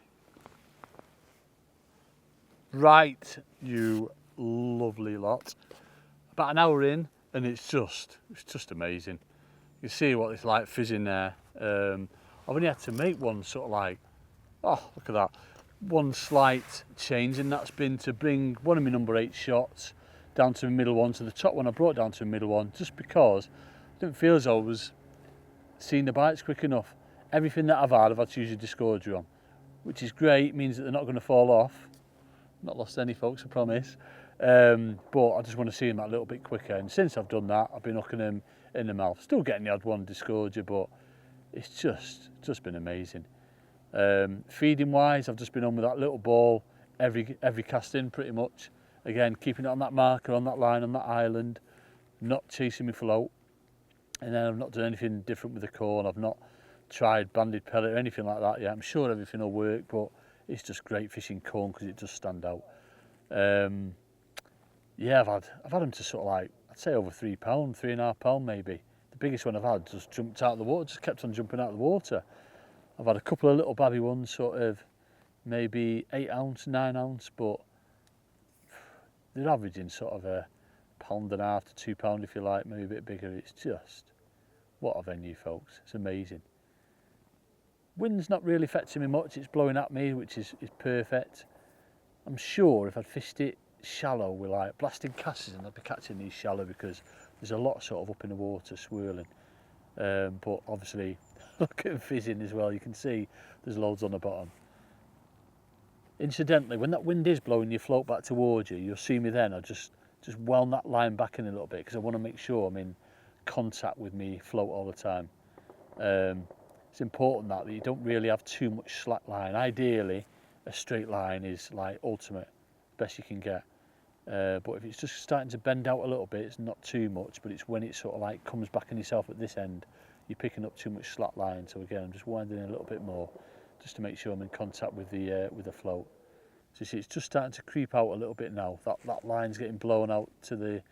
Speaker 1: Right, you lovely lot. About an hour in, and it's just amazing. You see what it's like fizzing there. I've only had to make one sort of like, oh, look at that. One slight change, and that's been to bring one of my number 8 shots down to the middle one. So the top one I brought down to the middle one, just because I didn't feel as though I was seeing the bites quick enough. Everything that I've had to use a discorder on, which is great, means that they're not going to fall off. Not lost any, folks, I promise. But I just want to see them that little bit quicker. And since I've done that, I've been hooking them in the mouth. Still getting the odd one discorder, but it's just been amazing. Feeding wise, I've just been on with that little ball every casting pretty much. Again, keeping it on that marker, on that line, on that island, not chasing me float. And then I've not done anything different with the corn. I've not tried banded pellet or anything like that yet. I'm sure everything will work, but it's just great fishing corn because it does stand out. Yeah, I've had them to sort of like, I'd say over £3, £3.5 maybe. The biggest one I've had just jumped out of the water, just kept on jumping out of the water. I've had a couple of little babby ones, sort of maybe 8 ounce, 9 ounce, but they're averaging sort of £1.5 to £2 if you like, maybe a bit bigger. It's just, what a venue, folks. It's amazing. Wind's not really affecting me much. It's blowing at me, which is perfect. I'm sure if I'd fished it shallow with like blasting casters, and I'd be catching these shallow because there's a lot sort of up in the water swirling. But obviously, look at them fizzing as well. You can see there's loads on the bottom. Incidentally, when that wind is blowing your float back towards you, you'll see me then. I just wound that line back in a little bit because I want to make sure I'm in contact with me float all the time. It's important that you don't really have too much slack line. Ideally, a straight line is like ultimate, best you can get. But if it's just starting to bend out a little bit, it's not too much, but it's when it sort of like comes back on yourself at this end, you're picking up too much slack line. So again, I'm just winding in a little bit more, just to make sure I'm in contact with the float. So you see, it's just starting to creep out a little bit now. That line's getting blown out to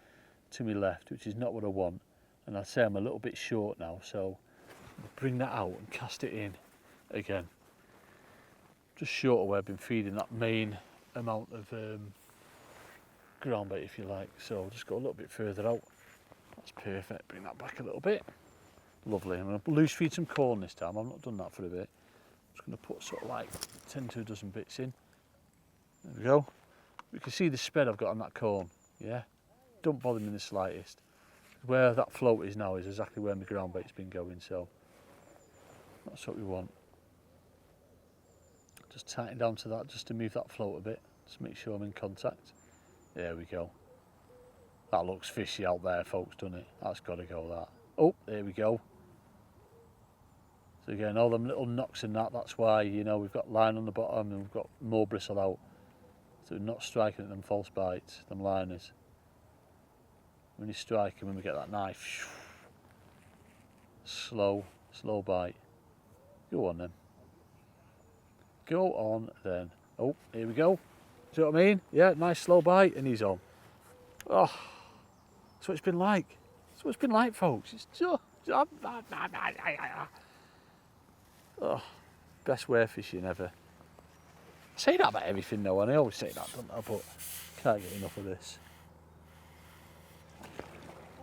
Speaker 1: my left, which is not what I want. And I'd say I'm a little bit short now, so bring that out and cast it in again. Just short of where I've been feeding that main amount of ground bait, if you like. So I'll just go a little bit further out. That's perfect. Bring that back a little bit. Lovely. I'm going to loose feed some corn this time. I've not done that for a bit. I'm just going to put sort of like 10 to a dozen bits in. There we go. You can see the spread I've got on that corn. Yeah. Don't bother me in the slightest. Where that float is now is exactly where my ground bait's been going. So that's what we want. Just tighten down to that just to move that float a bit. Just make sure I'm in contact. There we go. That looks fishy out there, folks, doesn't it? That's got to go, that. Oh, there we go. So again, all them little knocks in that's why, you know, we've got line on the bottom and we've got more bristle out. So we're not striking at them false bites, them liners. When you strike them, when we get that knife, slow bite. Go on then. Go on then. Oh, here we go. See what I mean? Yeah, nice slow bite, and he's on. Oh, that's what it's been like. That's what it's been like, folks. It's just... Oh, best wear fishing ever. I say that about everything though, and I always say that, don't I? But can't get enough of this.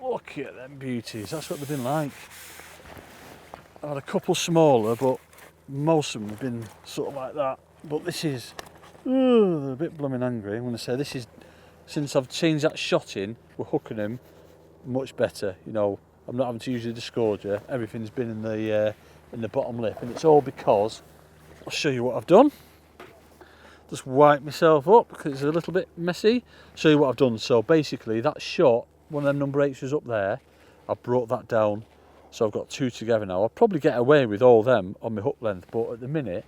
Speaker 1: Look at them beauties. That's what they've been like. I've had a couple smaller, but most of them have been sort of like that. But this is... they're a bit blooming angry. I'm going to say this is, since I've changed that shot in, we're hooking them much better. You know, I'm not having to use the discorder. Everything's been in the bottom lip, and it's all because, I'll show you what I've done. Just wipe myself up because it's a little bit messy. Show you what I've done. So basically, that shot, one of them number 8s was up there. I've brought that down, so I've got 2 together now. I'll probably get away with all them on my hook length, but at the minute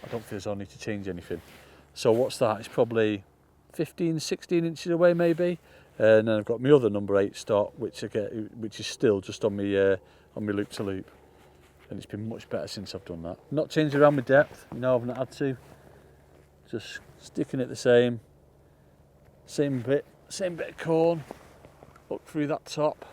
Speaker 1: I don't feel as though I need to change anything. So what's that? It's probably 15, 16 inches away maybe, and then I've got my other number 8 stock, which is still just on my loop to loop, and it's been much better since I've done that. Not changing around my depth, I've not had to. Just sticking it the same bit of corn, up through that top.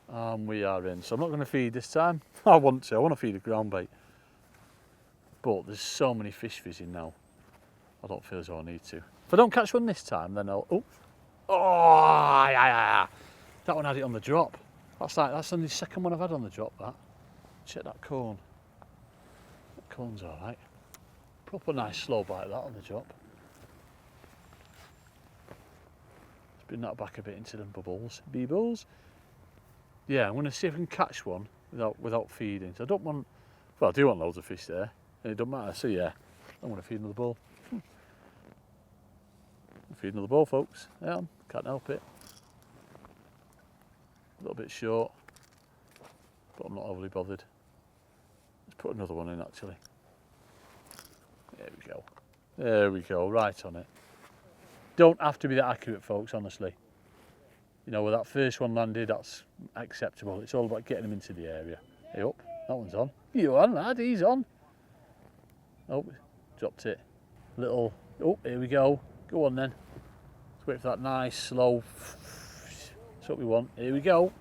Speaker 1: And we are in. So I'm not going to feed this time. I want to feed a ground bait. But there's so many fish fizzing now. I don't feel as though I need to. If I don't catch one this time, then I'll... Yeah. That one had it on the drop. That's only the second one I've had on the drop, that. Check that corn. That corn's alright. Proper nice slow bite that on the drop. Spin that back a bit into them bubbles. Bubbles. Yeah, I'm going to see if I can catch one without feeding. So I don't want... Well, I do want loads of fish there. And it doesn't matter. So yeah, I'm going to feed another ball. Feed another ball, folks. Yeah, can't help it. A little bit short. But I'm not overly bothered. Let's put another one in actually. There we go. There we go, right on it. Don't have to be that accurate, folks, honestly. Where that first one landed, that's acceptable. It's all about getting them into the area. Hey up, that one's on. You on, lad, he's on. Oh, dropped it. Little, oh, here we go. Go on then. Let's wait for that nice, slow. That's what we want. Here we go.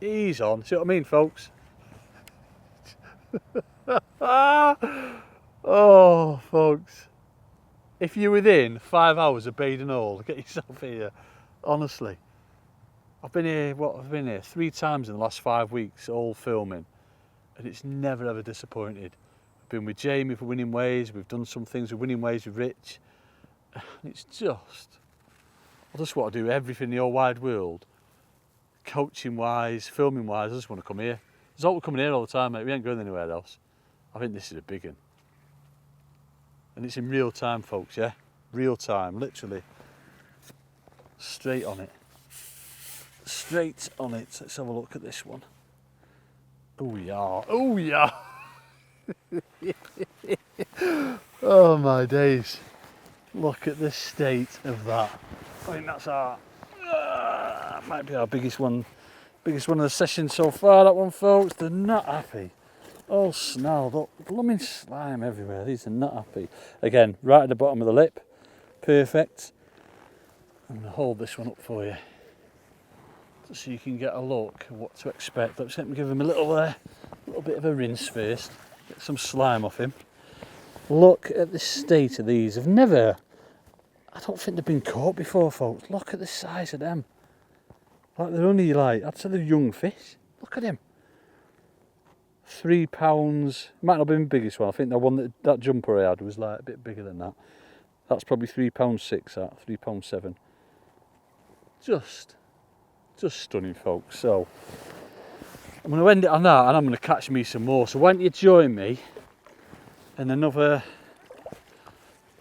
Speaker 1: He's on. See what I mean, folks? Oh, folks. If you're within 5 hours of Baden Hall, get yourself here. Honestly. I've been here 3 times in the last 5 weeks, all filming, and it's never ever disappointed. I've been with Jamie for Winning Ways, we've done some things with Winning Ways with Rich, and it's just, I just want to do everything in the whole wide world, coaching wise, filming wise. I just want to come here. There's all coming here all the time, mate. We ain't going anywhere else. I think this is a big one. And it's in real time, folks, yeah? Real time, literally. Straight on it. Straight on it. Let's have a look at this one. Oh yeah, oh yeah. Oh my days. Look at the state of that. I think that's might be our biggest one of the session so far, that one, folks. They're not happy. All snarled up, blooming slime everywhere. These are not happy. Again, right at the bottom of the lip. Perfect. I'm going to hold this one up for you, so you can get a look at what to expect. Let's let me give him a little bit of a rinse first. Get some slime off him. Look at the state of these. I don't think they've been caught before, folks. Look at the size of them. Like they're only I'd say they're young fish. Look at him. 3 pounds. Might not be the biggest one. I think the one that jumper I had was like a bit bigger than that. That's probably £3.6. That £3.7. Just stunning, folks. So I'm going to end it on that, and I'm going to catch me some more. So why don't you join me in another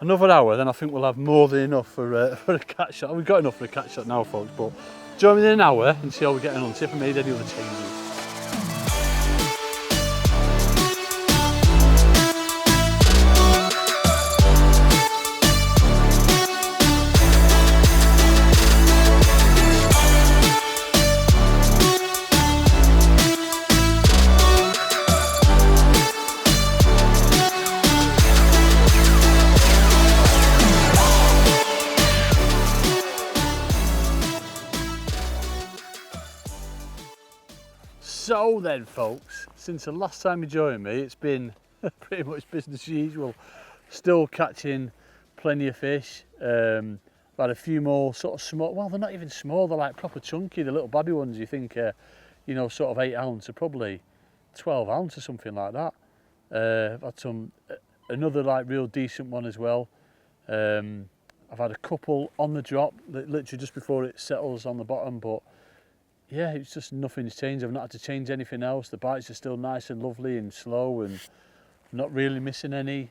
Speaker 1: hour? Then I think we'll have more than enough for a catch shot. We've got enough for a catch shot now, folks. But join me in an hour and see how we're getting on. See if I made any other changes. So then, folks, since the last time you joined me, it's been pretty much business as usual. Still catching plenty of fish. I've had a few more sort of small, well, they're not even small, they're like proper chunky, the little babby ones. You think, sort of 8 ounce, are probably 12 ounce or something like that. I've had another like real decent one as well. I've had a couple on the drop, literally just before it settles on the bottom, but yeah, it's just nothing's changed. I've not had to change anything else. The bites are still nice and lovely and slow and not really missing any.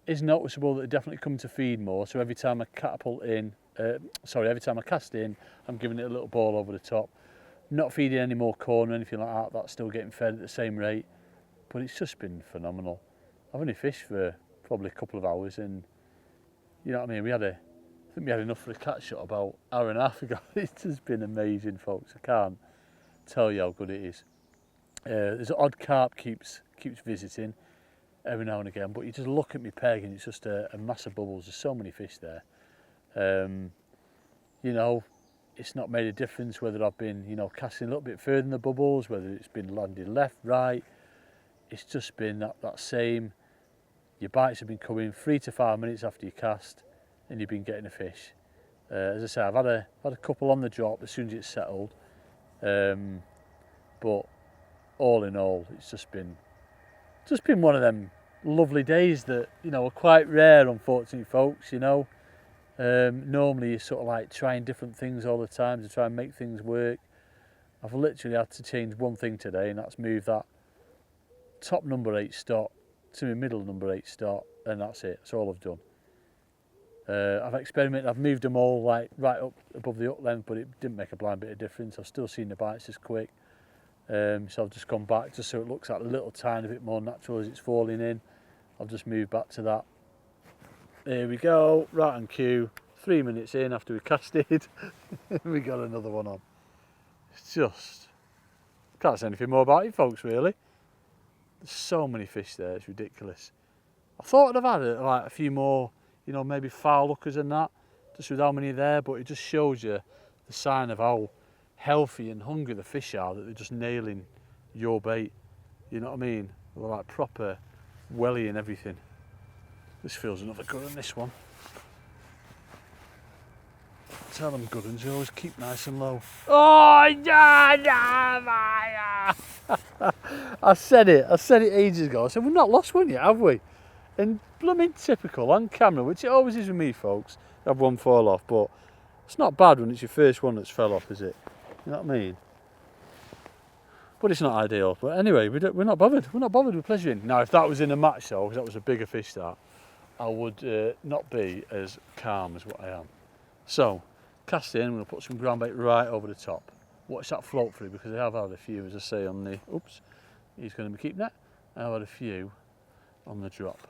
Speaker 1: is noticeable that they're definitely coming to feed more. So every time I every time I cast in, I'm giving it a little ball over the top. Not feeding any more corn or anything like that. That's still getting fed at the same rate. But it's just been phenomenal. I've only fished for probably a couple of hours, and you know what I mean. I think we had enough for a catch shot about an hour and a half ago. It's just been amazing, folks. I can't tell you how good it is. There's an odd carp keeps visiting every now and again, but you just look at me peg and it's just a mass of bubbles. There's so many fish there. You know, it's not made a difference whether I've been, you know, casting a little bit further than the bubbles, whether it's been landing left, right. It's just been that same. Your bites have been coming 3 to 5 minutes after you cast, and you've been getting a fish. As I say, I've had a couple on the drop as soon as it's settled, but all in all, it's just been one of them lovely days that, you know, are quite rare, unfortunately, folks. You know, normally you're sort of like trying different things all the time to try and make things work. I've literally had to change one thing today, and that's move that top number 8 stop to my middle number 8 stop, and that's it. That's all I've done. I've experimented. I've moved them all like right up above the up length, but it didn't make a blind bit of difference. I've still seen the bites as quick. So I've just gone back just so it looks like a little tiny bit more natural as it's falling in. I've just moved back to that. There we go, right on cue. 3 minutes in after we casted, we got another one on. It's just, can't say anything more about it, folks, really. There's so many fish there, it's ridiculous. I thought I'd have had like a few more, you know, maybe foul lookers and that, just with how many are there, but it just shows you the sign of how healthy and hungry the fish are, that they're just nailing your bait. You know what I mean? They're like proper welly and everything. This feels another good on this one. Tell them good ones, you always keep nice and low. Oh, yeah, I said it ages ago. I said, we've not lost one yet, have we? And blooming typical on camera, which it always is with me, folks. I have one fall off, but it's not bad when it's your first one that's fell off, is it? You know what I mean? But it's not ideal. But anyway, we're not bothered. We're not bothered with pleasuring. Now, if that was in a match, though, because that was a bigger fish, that I would not be as calm as what I am. So, cast in. I'm going to put some ground bait right over the top. Watch that float through, because I have had a few, as I say, on the. Oops, he's going to be keeping that. I've had a few on the drop.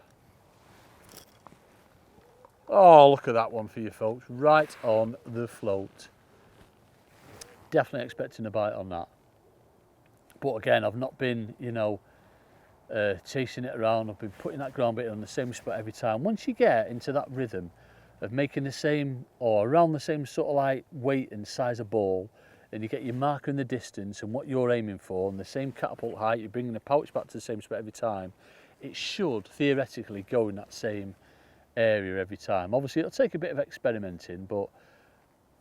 Speaker 1: Oh, look at that one for you, folks. Right on the float. Definitely expecting a bite on that. But again, I've not been, you know, chasing it around. I've been putting that ground bait on the same spot every time. Once you get into that rhythm of making the same or around the same sort of like weight and size of ball, and you get your marker in the distance and what you're aiming for and the same catapult height, you're bringing the pouch back to the same spot every time, it should theoretically go in that same area every time. Obviously it'll take a bit of experimenting, but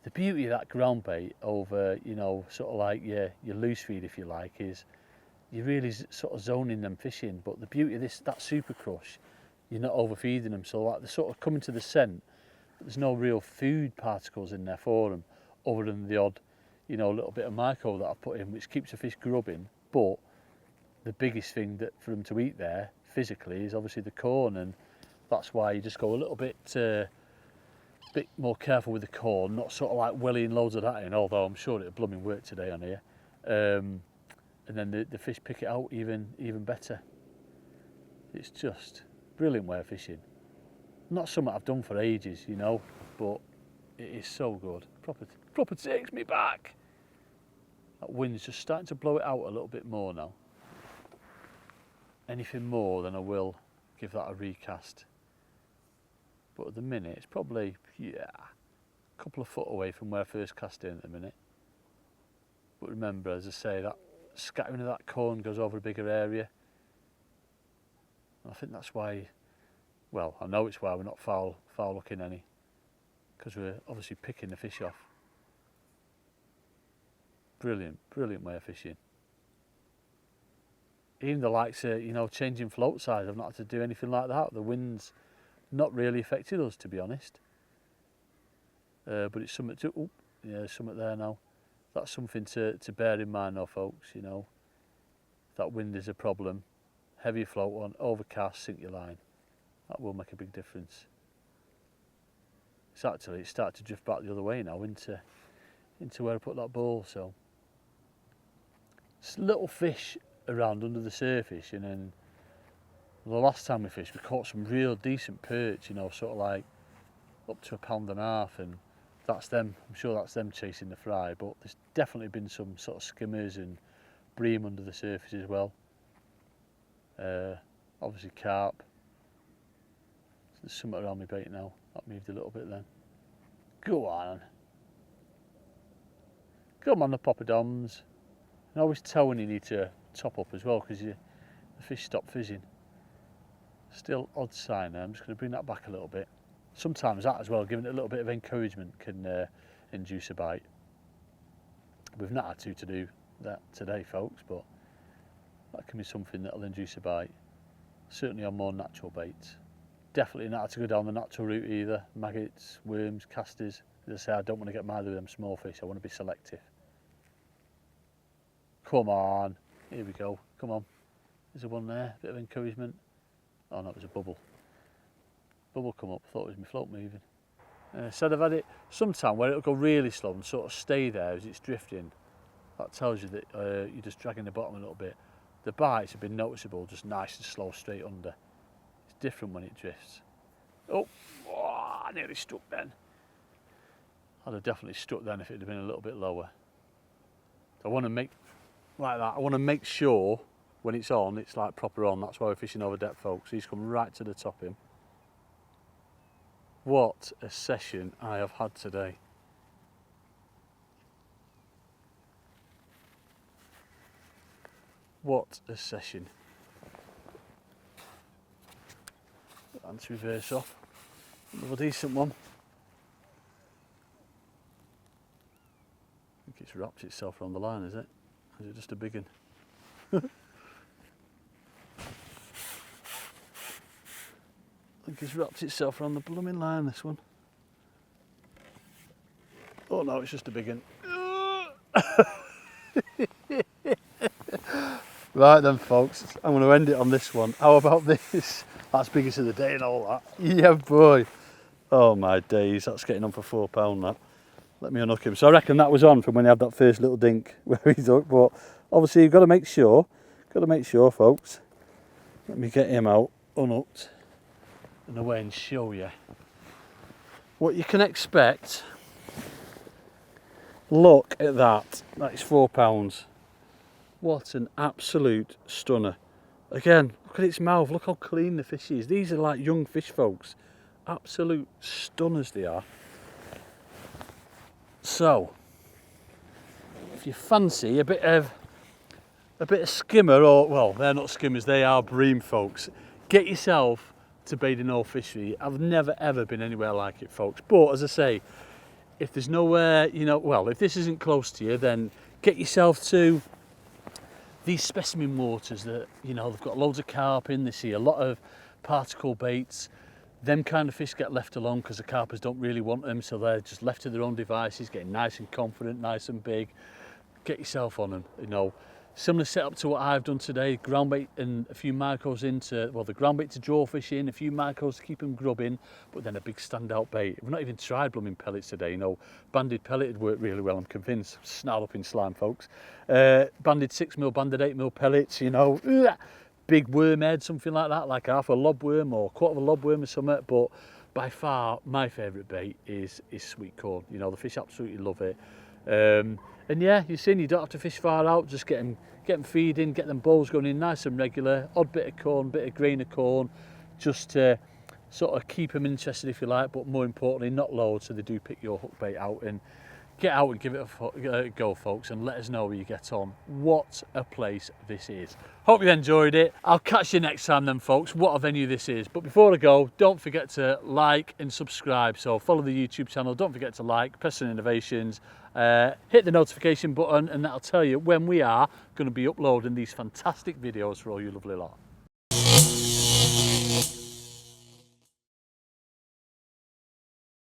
Speaker 1: the beauty of that ground bait over, you know, sort of like your loose feed, if you like, is you're really sort of zoning them fish in. But the beauty of that super crush, you're not overfeeding them, so like they're sort of coming to the scent, but there's no real food particles in there for them, other than the odd, you know, little bit of myco that I've put in, which keeps the fish grubbing. But the biggest thing that for them to eat there physically is obviously the corn, and that's why you just go a little bit more careful with the corn, not sort of like wellying loads of that in, although I'm sure it'll blooming work today on here. And then the fish pick it out even better. It's just brilliant way of fishing. Not something I've done for ages, you know, but it is so good. Proper takes me back. That wind's just starting to blow it out a little bit more now. Anything more, then I will give that a recast. But at the minute, it's probably, yeah, a couple of foot away from where I first cast in at the minute. But remember, as I say, that scattering of that corn goes over a bigger area. And I think that's why, well, I know it's why we're not foul looking any, because we're obviously picking the fish off. Brilliant way of fishing. Even the likes of, you know, changing float size, I've not had to do anything like that. The wind's not really affected us, to be honest. But it's something to, oh, yeah, there's something there now. That's something to bear in mind though, folks, you know. If that wind is a problem, heavy float on, overcast, sink your line. That will make a big difference. It's started to drift back the other way now into where I put that ball. So it's little fish around under the surface, and then the last time we fished we caught some real decent perch, you know, sort of like up to 1.5 pounds, and that's them. I'm sure that's them chasing the fry, but there's definitely been some sort of skimmers and bream under the surface as well. Obviously carp. There's something around my bait now. That moved a little bit then. Go on. Come on the poppadoms. And always tell when you need to top up as well, because the fish stop fizzing. Still odd sign there. I'm just going to bring that back a little bit. Sometimes that as well, giving it a little bit of encouragement, can induce a bite. We've not had to do that today, folks, but that can be something that'll induce a bite. Certainly on more natural baits. Definitely not had to go down the natural route either. Maggots, worms, casters. As I say, I don't want to get mad with them small fish. I want to be selective. Come on. Here we go. Come on. There's a one there. Bit of encouragement. Oh no, it was a bubble. Bubble come up. Thought it was my float moving. Said I've had it sometime where it'll go really slow and sort of stay there as it's drifting. That tells you that you're just dragging the bottom a little bit. The bites have been noticeable, just nice and slow straight under. It's different when it drifts. Oh, I nearly stuck then. I'd have definitely stuck then if it had been a little bit lower. So I want to make like that. I want to make sure when it's on, it's like proper on. That's why we're fishing over depth, folks. He's come right to the top of him. What a session I have had today. What a session. Let's reverse off. Another decent one. I think it's wrapped itself around the line, is it? Or is it just a big one? I think it's wrapped itself around the blooming line, this one. Oh no, it's just a big one. Right then, folks, I'm going to end it on this one. How about this? That's biggest of the day and all that. Yeah, boy. Oh my days, that's getting on for £4 that. Let me unhook him. So I reckon that was on from when he had that first little dink where he's hooked, but obviously you've got to make sure, folks. Let me get him out, unhooked, and away and show you what you can expect. Look at that. That is £4. What an absolute stunner. Again, look at its mouth. Look how clean the fish is. These are like young fish, folks. Absolute stunners they are. So, if you fancy a bit of skimmer, or well, they're not skimmers, they are bream, folks. Get yourself to Baden Hall Fishery. I've never ever been anywhere like it, folks. But as I say, if there's nowhere, you know, well, if this isn't close to you, then get yourself to these specimen waters that, you know, they've got loads of carp in. They see a lot of particle baits. Them kind of fish get left alone because the carpers don't really want them, so they're just left to their own devices, getting nice and confident, nice and big. Get yourself on them, you know. Similar setup to what I've done today, ground bait and a few micros into, well, the ground bait to draw fish in, a few micros to keep them grubbing, but then a big standout bait. We've not even tried blooming pellets today, you know. Banded pellet would work really well, I'm convinced. Snarl up in slime, folks. Banded 6mm, banded 8mm pellets, you know. Big worm head, something like that, like half a lobworm or quarter of a lobworm or something, but by far my favourite bait is sweet corn. You know, the fish absolutely love it. And yeah, you're seeing you don't have to fish far out, just get them feeding, get them bowls going in nice and regular, odd bit of corn, bit of grain of corn, just to sort of keep them interested if you like, but more importantly not loads so they do pick your hook bait out. And get out and give it a go, folks, and let us know where you get on. What a place this is. Hope you enjoyed it. I'll catch you next time then, folks, what a venue this is. But before I go, don't forget to like and subscribe. So follow the YouTube channel, don't forget to like Preston Innovations, hit the notification button, and that'll tell you when we are going to be uploading these fantastic videos for all you lovely lot.